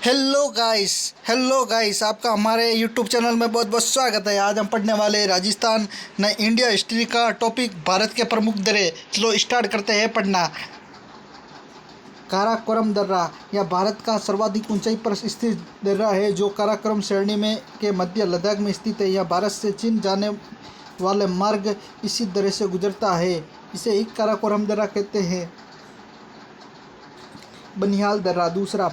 Hello guys, आपका हमारे YouTube channel में बहुत बहुत स्वागत है। आज हम पढ़ने वाले हैं राजस्थान न इंडिया हिस्ट्री का टॉपिक भारत के प्रमुख दर्रे। चलो स्टार्ट करते हैं पढ़ना। काराकोरम दर्रा यह भारत का सर्वाधिक ऊंचाई पर स्थित दर्रा है जो काराकोरम श्रेणी में के मध्य लद्दाख में स्थित है। यह भारत से चीन जाने वाले मार्ग इसी दर्रे से गुजरता है। इसे एक काराकोरम दर्रा कहते हैं। बनिहाल दर्रा दूसरा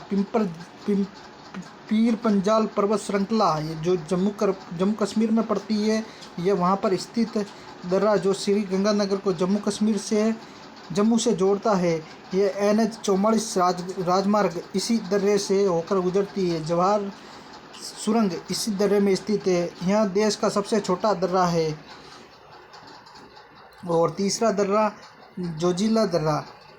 पीर पंजाल पर्वत श्रृंखला ये जो जम्मू कश्मीर में पड़ती है। यह वहाँ पर स्थित दर्रा जो श्री गंगानगर को जम्मू से जोड़ता है। यह NH 44 राजमार्ग इसी दर्रे से होकर गुजरती है। जवाहर सुरंग इसी दर्रे में स्थित है। यह देश का सबसे छोटा दर्रा है। और तीसरा दर्रा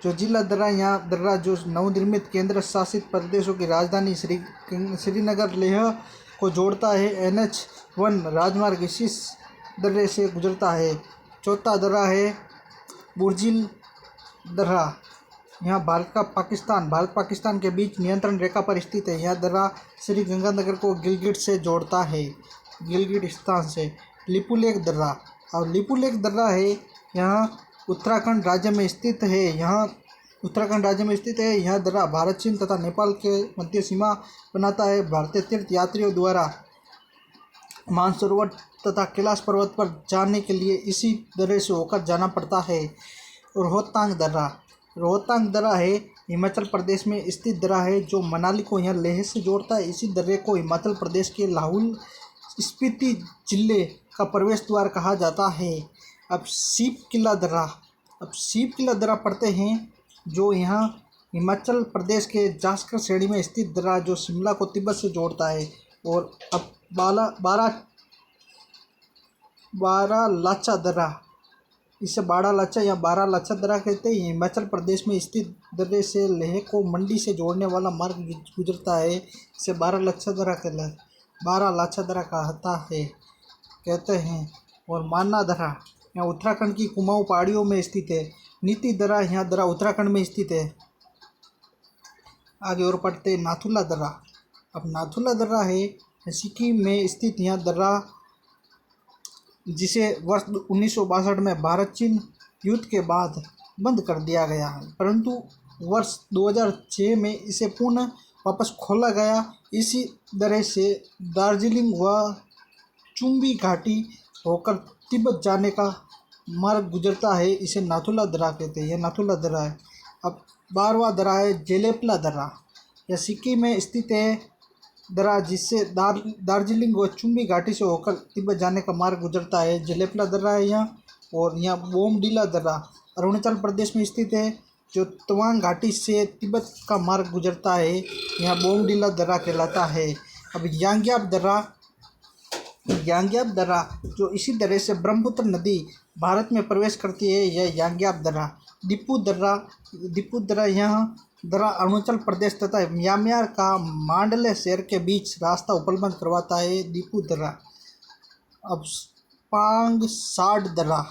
जोजिला दर्रा यहाँ दर्रा जो नवनिर्मित केंद्र शासित प्रदेशों की राजधानी श्रीनगर लेह को जोड़ता है। NH 1 राजमार्ग इसी दर्रे से गुजरता है। चौथा दर्रा है बुर्जिल दर्रा। यहाँ भारत पाकिस्तान के बीच नियंत्रण रेखा पर स्थित है। यह दर्रा श्री गंगानगर को गिलगित से जोड़ता है, गिलगित स्थान से। लिपुलेख दर्रा है यहाँ उत्तराखंड राज्य में स्थित है। यह दर्रा भारत, चीन तथा नेपाल के मध्य सीमा बनाता है। भारतीय तीर्थ यात्रियों द्वारा मानसरोवर तथा कैलाश पर्वत पर जाने के लिए इसी दर्रे से होकर जाना पड़ता है। रोहतांग दर्रा है हिमाचल प्रदेश में स्थित दर्रा है जो मनाली को यहाँ लेह से जोड़ता है। इसी दर्रे को हिमाचल प्रदेश के लाहौल स्पीति जिले का प्रवेश द्वार कहा जाता है। अब सीप किला दर्रा पढ़ते हैं जो यहाँ हिमाचल प्रदेश के जास्कर श्रेणी में स्थित दर्रा जो शिमला को तिब्बत से जोड़ता है। और अब बारालाचा दर्रा, इसे बारालाचा या बारालाचा दर्रा कहते हैं। हिमाचल प्रदेश में स्थित दर्रे से लेह को मंडी से जोड़ने वाला मार्ग गुजरता है। इसे बारालाचा दर्रा कहते हैं। और मान्ना दर्रा यहाँ उत्तराखंड की कुमाऊं पहाड़ियों में स्थित है। नीति दर्रा यहाँ दर्रा उत्तराखंड में स्थित है। आगे और पढ़ते नाथुला दर्रा। अब नाथुला दर्रा है सिक्किम में स्थित यह दर्रा जिसे वर्ष 1962 में भारत चीन युद्ध के बाद बंद कर दिया गया है, परंतु वर्ष 2006 में इसे पुनः वापस खोला गया। इसी दर्रे से दार्जिलिंग व चुंबी घाटी होकर तिब्बत जाने का मार्ग गुजरता है। इसे नाथुला दर्रा कहते हैं। यह नाथुला दर्रा है। अब 12वां दर्रा है जेलेपला दर्रा। यह सिक्किम में स्थित है दर्रा जिससे दार्जिलिंग व चुंबी घाटी से होकर तिब्बत जाने का मार्ग गुजरता है। जेलेपला दर्रा है यहाँ। और यहाँ बोमडिला दर्रा अरुणाचल प्रदेश में स्थित है जो तवांग घाटी से तिब्बत का मार्ग गुजरता है। यहाँ बोमडिला दर्रा कहलाता है। अब यांग्याप दर्रा जो इसी दर्रे से ब्रह्मपुत्र नदी भारत में प्रवेश करती है। यह यांग्याप दर्रा। दीपू दर्रा यहाँ दर्रा अरुणाचल प्रदेश तथा म्यांमार का मांडले शहर के बीच रास्ता उपलब्ध करवाता है। दीपू दर्रा। अब पांगसाड दर्रा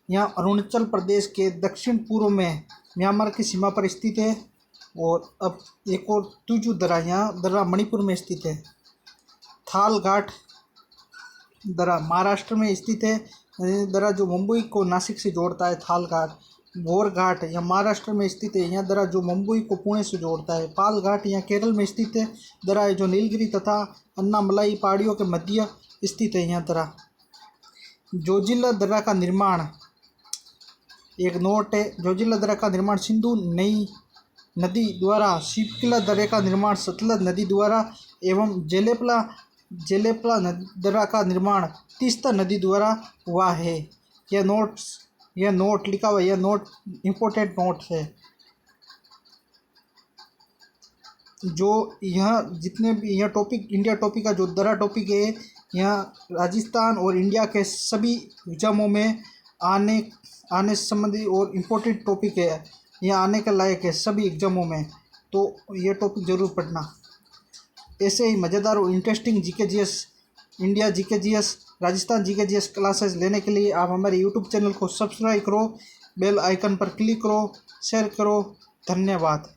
यहाँ अरुणाचल प्रदेश के दक्षिण पूर्व में म्यांमार की सीमा पर स्थित है। और अब एक और तुजू दर्रा यहाँ दर्रा मणिपुर में स्थित है। थालघाट दर्रा महाराष्ट्र में स्थित है। दर्रा जो मुंबई को नासिक से जोड़ता है। थालघाट। गोरघाट यह महाराष्ट्र में स्थित है। यह दर्रा जो मुंबई को पुणे से जोड़ता है। पालघाट यह केरल में स्थित है। दर्रा है जो नीलगिरी तथा अन्नामलाई पहाड़ियों के मध्य स्थित है। यह दर्रा। जोजिला दर्रा का निर्माण एक नोट है। जोजिला दर्रा का निर्माण सिंधु नई नदी द्वारा, शिपकिला दर्रे का निर्माण सतलज नदी द्वारा एवं जेलेपला दर्रा का निर्माण तीस्ता नदी द्वारा हुआ है। यह नोट लिखा हुआ है। यह नोट इम्पोर्टेंट नोट है। जो यह जितने भी यह टॉपिक इंडिया टॉपिक का जो दर्रा टॉपिक है यहाँ राजस्थान और इंडिया के सभी एग्जामों में आने संबंधी और इम्पोर्टेंट टॉपिक है। यह आने के लायक है सभी एग्जामों में, तो यह टॉपिक ज़रूर पढ़ना। ऐसे ही मज़ेदार और interesting GK/GS, India GK/GS, Rajasthan GK/GS classes लेने के लिए आप हमारे यूट्यूब चैनल को सब्सक्राइब करो, बेल आइकन पर क्लिक करो, शेयर करो। धन्यवाद।